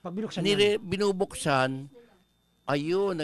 Pag binuksan yan. binubuksan, ayun,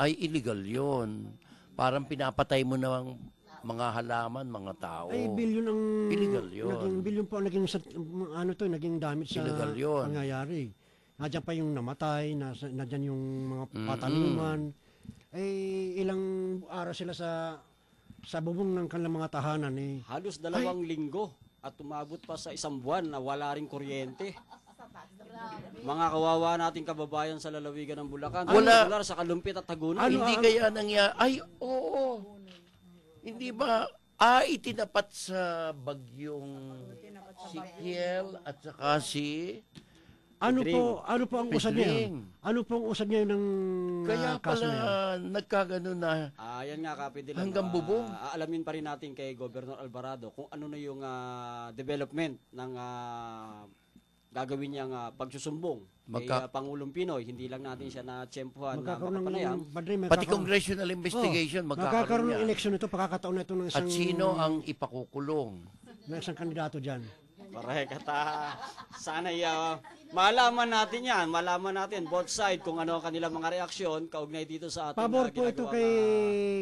ay illegal yun. Parang pinapatay mo ng mga halaman, mga tao. Ay, bilyon ang... Illegal yun. Naging bilyon po ang naging, naging damage sa Illegal yun. pangyayari. Nandiyan pa yung namatay, nandiyan yung mga pataluman. Eh, ilang araw sila sa bubong ng kanilang mga tahanan. Eh. Halos 2 linggo at umabot pa sa 1 buwan na wala ring kuryente. Mga kawawa nating kababayan sa lalawigan ng Bulacan. Wala. Lugar sa Kalumpit at Taguna. Hindi kaya nangyari. Ay, oo. Hindi ba, itinapat sa bagyong si Kiel at saka si... Ano po ang usad niya? Ano po ang usad niya ng Kaya kaso pala na yan? nagkagano na. Yan nga, Kapidil. Hanggang bubong. Aalamin pa rin natin kay Governor Alvarado kung ano na yung development ng gagawin niyang pagsusumbong kay Pangulong Pinoy. Hindi lang natin siya na-tsempuhan na makapanayam. Pati congressional investigation, magkakaroon ng eleksyon ito, pagkakataon na ito ng isang... At sino ang ipakukulong? Ng isang kandidato dyan. Correct. At sana malaman natin yan. Malaman natin both side kung ano kanilang mga reaksyon kaugnay dito sa ating pabor po ito kay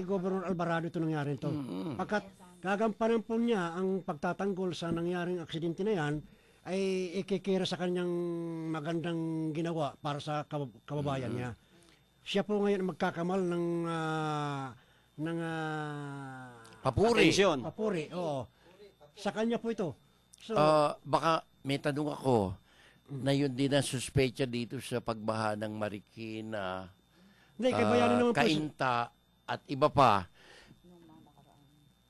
Governor Alvarado ito nangyari ito. Pagkat gagampanan po niya ang pagtatanggol sa nangyaring aksidente na yan, ay ikikira sa kanyang magandang ginawa para sa kababayan niya. Siya po ngayon magkakamal ng papuri. Papuri, oo. Sa kanya po ito. So, baka may tanong ako na yun din ang suspecha dito sa pagbaha ng Marikina, Cainta at iba pa.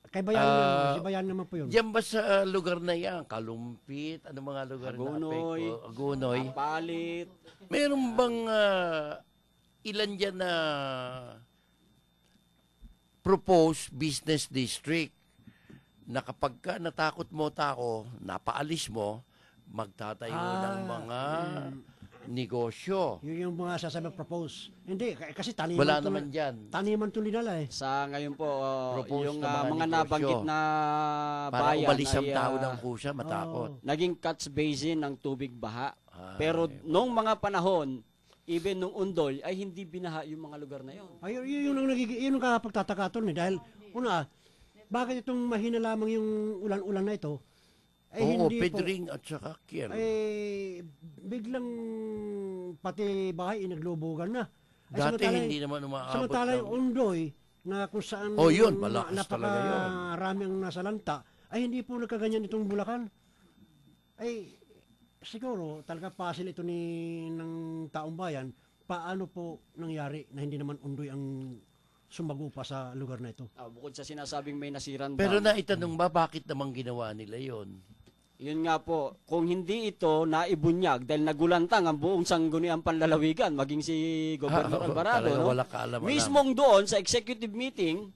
Kay bayan naman po yun. Diyan ba sa lugar na yan? Kalumpit? Ano mga lugar Agunoy, na Agunoy? Palit. Meron bang ilan dyan na proposed business district na kapag ka natakot mo tao, napaalis mo, magtatayo ng mga negosyo. Yun yung mga sasabi propose. Hindi, kasi taniman. Wala naman dyan. Taniman tuloy nila eh. Sa ngayon po, yung na mga nabanggit na para bayan umalis ang tao ng kusa, matakot. Naging catch basin ng tubig baha. Pero nung mga panahon, even nung Undol, ay hindi binaha yung mga lugar na yun. Ay, yun ang kapagtataka tol eh. Dahil, una, bakit itong mahina lamang yung ulan-ulan na ito? Ay, Oo, hindi Pedring at saka Kiel. Ay, biglang pati bahay inaglubugan na. Ay, Dati hindi naman umaabot. Samantala yung Undoy, na kung saan yun, malakas talaga yun. Napakarami ang nasa lanta, ay hindi po nagkaganyan itong Bulacan. Ay, siguro, talaga pasil ito ng taong bayan, paano po nangyari na hindi naman Undoy ang sumagupa sa lugar na ito. Bukod sa sinasabing may nasiran Pero naitanong ba, bakit naman ginawa nila yon? Yun nga po, kung hindi ito naibunyag dahil nagulantang ang buong sangguniang panlalawigan, maging si Governor Alvarado, no? Mismong doon sa executive meeting,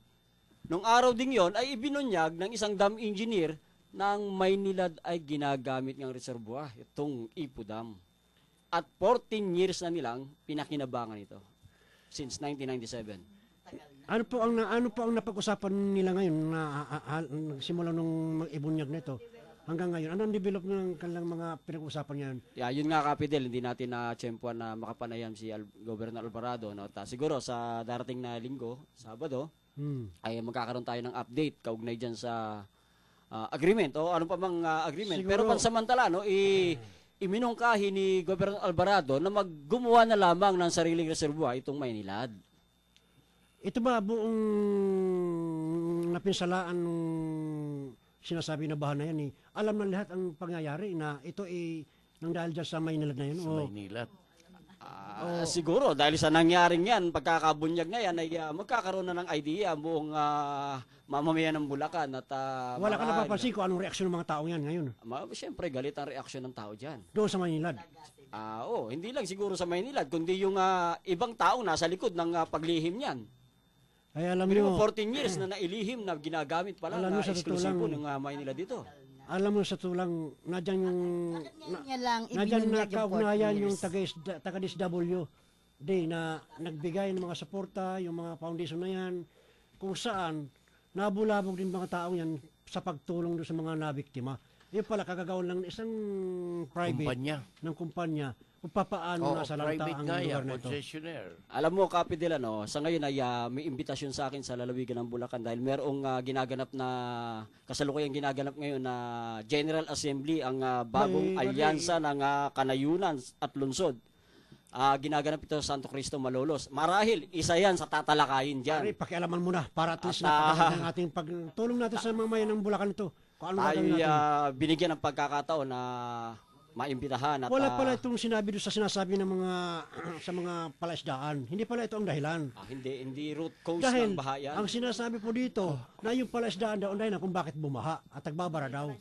nung araw ding yon ay ibinunyag ng isang dam engineer ng Maynilad ay ginagamit ng reservoir, itong Ipo Dam. At 14 years na nilang pinakinabangan ito since 1997. Ano po ang napag-usapan nila ngayon na simula nung mag-ibunyag nito hanggang ngayon? Ano ang develop ng kanilang mga pinag-usapan ngayon? Yun nga, Kapidel, hindi natin na-tsempuan na makapanayam si Governor Alvarado. No? Siguro sa darating na linggo, Sabado, ay magkakaroon tayo ng update kaugnay dyan sa agreement o ano pa mang agreement. Siguro, pero pansamantala, no, iminungkahi ni Governor Alvarado na gumawa na lamang ng sariling reservoir itong Maynilad. Ito ba buong napinsalaan ng sinasabi na baha na yan alam na lahat ang pangyayari na ito nang dahil dyan sa Maynilad na yan? Sa Maynilad. Siguro, dahil sa nangyaring yan, pagkakabunyag na yan, ay magkakaroon na ng idea ang buong mamamayan ng Bulacan. At, wala ka napapansin kung anong reaksyon ng mga tao yan ngayon? Siyempre, galit ang reaksyon ng tao dyan. Doon sa Maynilad? Hindi lang siguro sa Maynilad, kundi yung ibang tao nasa likod ng paglihim niyan. Ay, alam niyo, 14 years na nailihim na ginagamit pala na eksklusibo ng Maynila dito. Alam mo sa tulang, nadyan na kaugnayan yung taga-DSWD na nagbigay ng mga suporta, yung mga foundation na yan, kung saan nabulabog din mga tao yan sa pagtulong doon sa mga nabiktima. Yung pala, kagagawan lang isang private kumpanya kung papaano nasa lanta private ang nga lugar yan, na ito. concessionaire. Alam mo, Kapi Dela, no, sa ngayon ay may imbitasyon sa akin sa lalawigan ng Bulacan dahil merong ginaganap na, kasalukuyang ginaganap ngayon na General Assembly, ang bagong alyansa ng kanayunan at lungsod. Ginaganap ito sa Santo Cristo, Malolos. Marahil, isa yan sa tatalakayin dyan. Pare, pakialaman mo na para at least At, napakaganda ng ating pagtulong natin sa mga mayan ng Bulacan ito. Kung ano Tayo gagawin natin. binigyan ng pagkakataon na maimbitahan. At, Wala pala itong sinabi doon sa sinasabi ng mga sa mga palaisdaan. Hindi pala ito ang dahilan. hindi root cause Dahil ng baha yan. ang sinasabi po dito na yung palaisdaan daw ang dahilan kung bakit bumaha at nagbabara daw.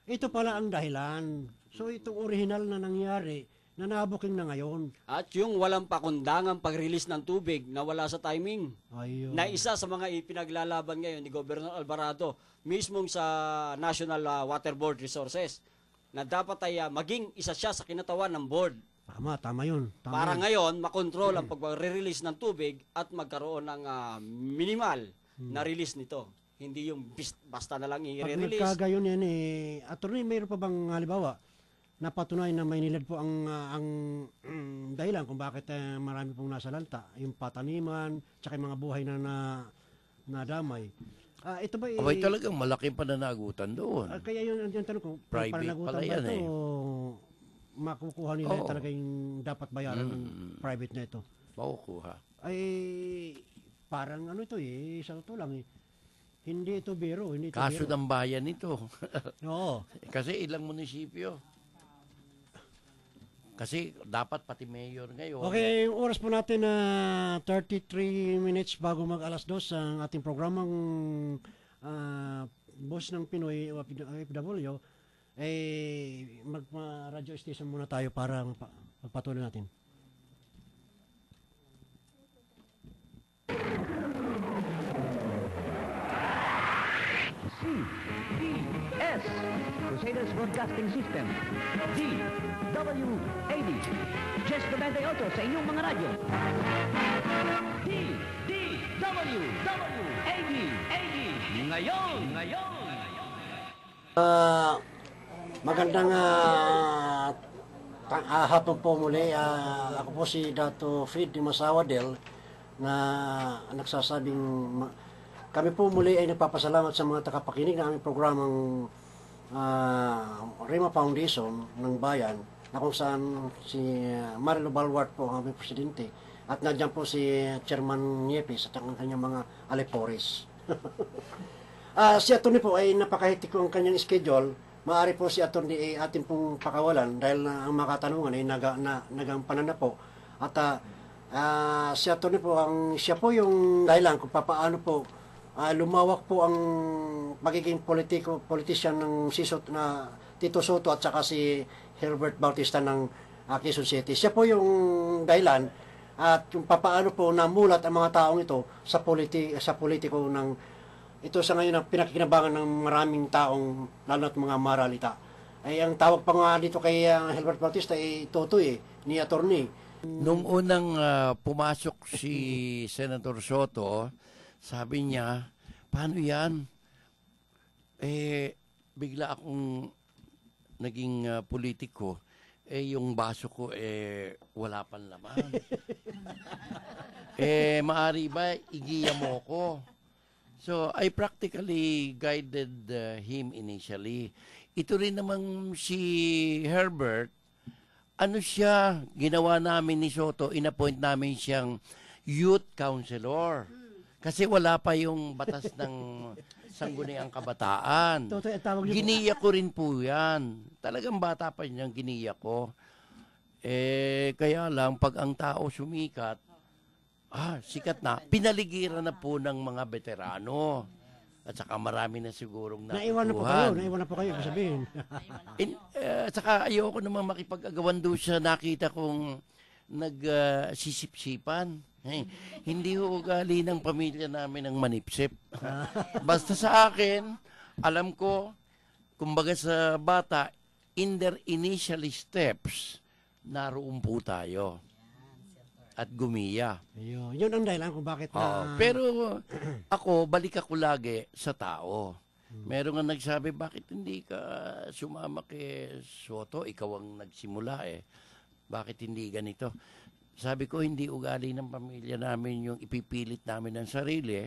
Ito pala ang dahilan. So itong original na nangyari na nabuking na ngayon. At yung walang pakundangang pag-release ng tubig na wala sa timing. Ayun. Na isa sa mga ipinaglalaban ngayon ni Governor Alvarado mismong sa National Water Board Resources na dapat ay maging isa siya sa kinatawan ng board. Tama yun. Tama Para yun. ngayon, makontrol ang pag-release ng tubig at magkaroon ng minimal na release nito. Hindi yung basta na lang Pag i-release. nagkagayon yan attorney, mayroon pa bang halimbawa napatunayan na may nilad po ang dahilan kung bakit marami pong nasa lanta, yung pataniman, tsaka yung mga buhay na nadamay. Ito ba Abay talagang malaking pananagutan doon. kaya yun yung tanong ko, Private pananagutan pala ba yan ito o makukuha nila Oo. talaga yung dapat bayaran ng private na ito? Makukuha. Ay parang ano ito sa totoo lang hindi ito biro, hindi ito Kaso biro. ng bayan ito. Oo. Kasi ilang munisipyo. Kasi dapat pati mayor ngayon. Okay, yung oras po natin na 33 minutes bago mag alas 2 ang ating programang Boss ng Pinoy OFW, mag-radio station muna tayo para magpatuloy natin. CBS, Crusaders Broadcasting System. DWAD, Jess 98 sa inyong mga radyo. DWAD, ngayon. Magandang hapon po muli. Ako po si Dato Fid di Masawadel na nagsasabing kami po muli ay nagpapasalamat sa mga tagapakinig ng aming programang Rima Foundation ng Bayan na kung saan si Marilo Balwart po ang aming presidente at nandiyan po si Chairman Niepes at ang kanyang mga alipores. Si Atty. Po ay napakahitik ko ang kanyang schedule. Maaari po si Atty. Ay ating pong pakawalan dahil ang mga katanungan ay nagampanan na po. At si Atty. Po, siya po yung dahilan kung paano po lumawak po ang magiging politician ng na Tito Soto at saka si Herbert Bautista ng Quezon City. Siya po yung dahilan at kung paano po namulat ang mga taong ito sa politiko ng ito sa ngayon ang pinakikinabangan ng maraming taong lalo at mga maralita. Ay ang tawag pa nga dito kay Herbert Bautista ay Totoy ni attorney. Nung unang pumasok si Senator Soto, sabi niya, paano yan? Bigla akong naging politiko. Yung baso ko, wala pang laman. Maari ba, igiya mo ko? So, I practically guided him initially. Ito rin namang si Herbert, ano siya, ginawa namin ni Soto, inappoint namin siyang youth counselor. Kasi wala pa yung batas ng sangguniang kabataan. Totoy, tawag niyo po. Giniya ko rin po yan. Talagang bata pa niyang giniya ko. Kaya lang, pag ang tao sumikat, sikat na. Pinaligiran na po ng mga veterano. At saka marami na sigurong Naiwan na po kayo, sabihin. At saka ayoko naman makipag-agawan doon sa nakita kong nagsisip-sipan. Hindi ho ugali ng pamilya namin ang manipsip. Basta sa akin, alam ko, kumbaga sa bata, in their initial steps, naroon po tayo. At gumiya. Yun ang dahilan kung bakit Pero ako, balik ako lagi sa tao. Meron nga nagsabi, bakit hindi ka sumama kay Soto? Ikaw ang nagsimula Bakit hindi ganito? Sabi ko, hindi ugali ng pamilya namin yung ipipilit namin ng sarili.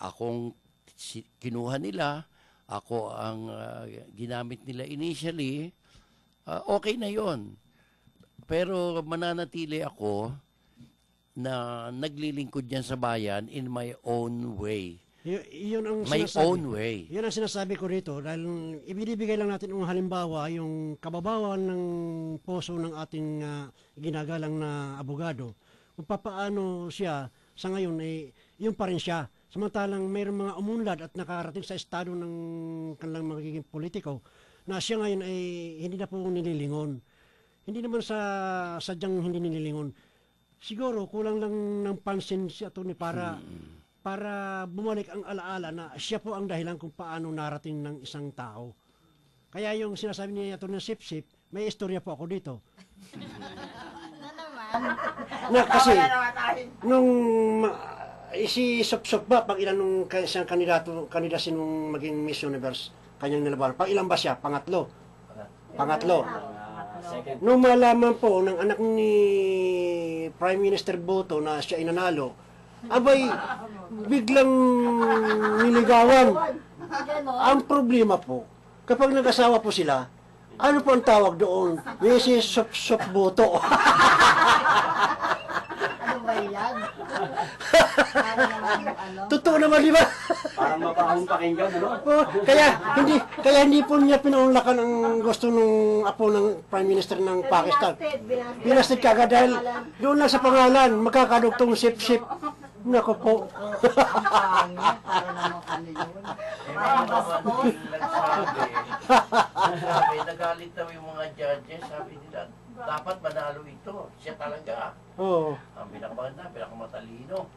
Akong kinuha nila, ako ang ginamit nila initially, okay na yon. Pero mananatili ako na naglilingkod yan sa bayan in my own way. Yun ang My sinasabi. own way. Yun ang sinasabi ko rito dahil ibinibigay lang natin yung halimbawa, yung kababawan ng poso ng ating ginagalang na abogado. Kung papaano siya sa ngayon, yun pa rin siya. Samantalang mayroong mga umunlad at nakarating sa estado ng kanilang magiging politiko na siya ngayon ay hindi na po nililingon. Hindi naman sadyang hindi nililingon. Siguro kulang lang ng pansin si Atty. Para bumalik ang alaala na siya po ang dahilan kung paano narating ng isang tao. Kaya yung sinasabi niya ito ng sip-sip, may istorya po ako dito. Na kasi, nung si Sop-Sop ba, pag ilan nung isang kandidasin nung maging Miss Universe, kanyang nilabanan, pag ilan ba siya? Pangatlo. Nung malaman po ng anak ni Prime Minister Boto na siya inanalo, abay, biglang niligawan. Ang problema po, kapag nag-asawa po sila, ano po ang tawag doon? Mrs. Sop-Sop Boto. Ano ba yan? Totoo naman, di ba? Parang mapahong pakinggan, ano? Oh, kaya hindi po niya pinaunlakan ang gusto ng apo ng Prime Minister ng Pakistan. Binasted kagad dahil doon lang sa pangalan, magkakadugtong sip-sip. Nako po. Ang pangit, para naman ano yun. Parang bastos. Sabi, nagalit daw yung mga judges. Sabi nila, dapat manalo ito. Siya talaga. Oo. Ang pinakamaganda, pinakamatalino.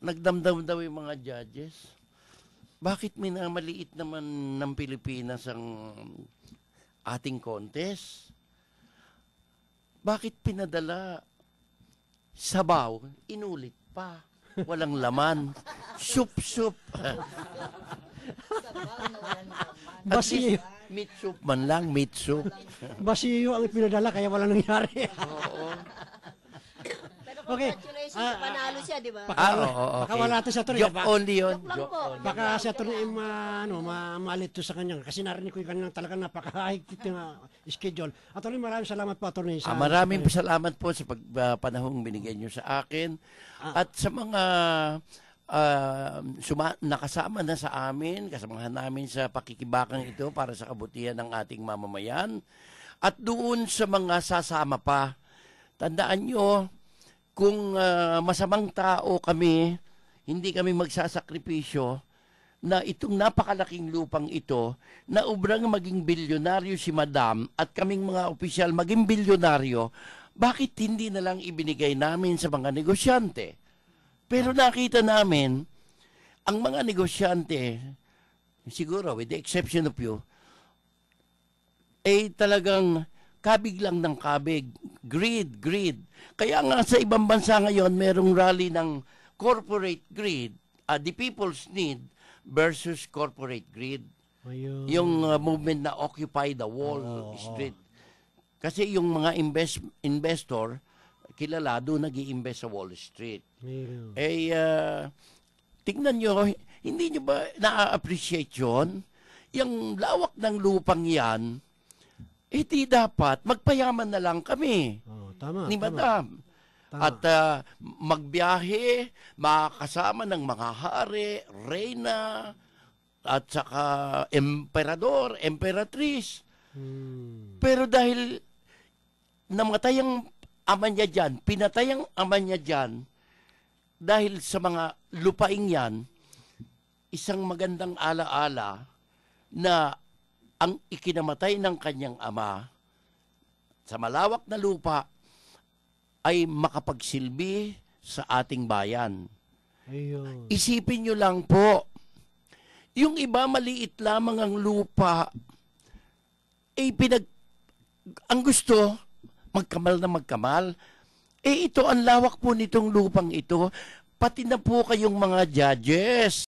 Nagdamdam daw yung mga judges. Bakit minamaliit naman ng Pilipinas ang ating contest? Bakit pinadala sabaw, inulit pa? Walang laman. Soup. At Basiyo. least, meat soup man lang, meat soup. Basiyo ang pinadala kaya walang nangyari. Oo. Pero Okay. congratulations, panalo siya, di ba? Oo, Baka wala to sa to. Joke only yun. Joke lang Joke po. only. Baka siya to maalit to sa kanya. Kasi narinig ko yung kanyang talagang napaka-high schedule. Attorney, maraming salamat po, Attorney. Maraming salamat po sa panahong binigay niyo sa akin. At sa mga nakasama na sa amin, kasamahan namin sa pakikibakang ito para sa kabutihan ng ating mamamayan. At doon sa mga sasama pa, tandaan nyo, kung masamang tao kami, hindi kami magsasakripisyo, na itong napakalaking lupang ito, na ubrang maging bilyonaryo si Madam at kaming mga opisyal maging bilyonaryo, bakit hindi na lang ibinigay namin sa mga negosyante? Pero nakita namin, ang mga negosyante, siguro with the exception of you, ay talagang kabig lang ng kabig. Greed. Kaya nga sa ibang bansa ngayon, merong rally ng corporate greed, the people's need versus corporate greed. Ayun. Yung movement na Occupy the Wall Street. Kasi yung mga investor, kilala, doon nag-i-invest sa Wall Street. Ayun. Tingnan nyo, hindi nyo ba na-appreciate yun? Yung lawak ng lupang yan, di dapat, magpayaman na lang kami. Tama. Ni Madam. Tama. At magbiyahe, makakasama ng mga hari, reyna, at saka emperador, emperatrice. Pero dahil namatay ang ama niya dyan, pinatay ang ama niya dyan, dahil sa mga lupaing yan, isang magandang alaala na ang ikinamatay ng kanyang ama sa malawak na lupa ay makapagsilbi sa ating bayan. Ayun. Isipin nyo lang po, yung iba maliit lamang ang lupa, ang gusto, magkamal na magkamal. Ito ang lawak po nitong lupang ito, pati na po kayong mga judges.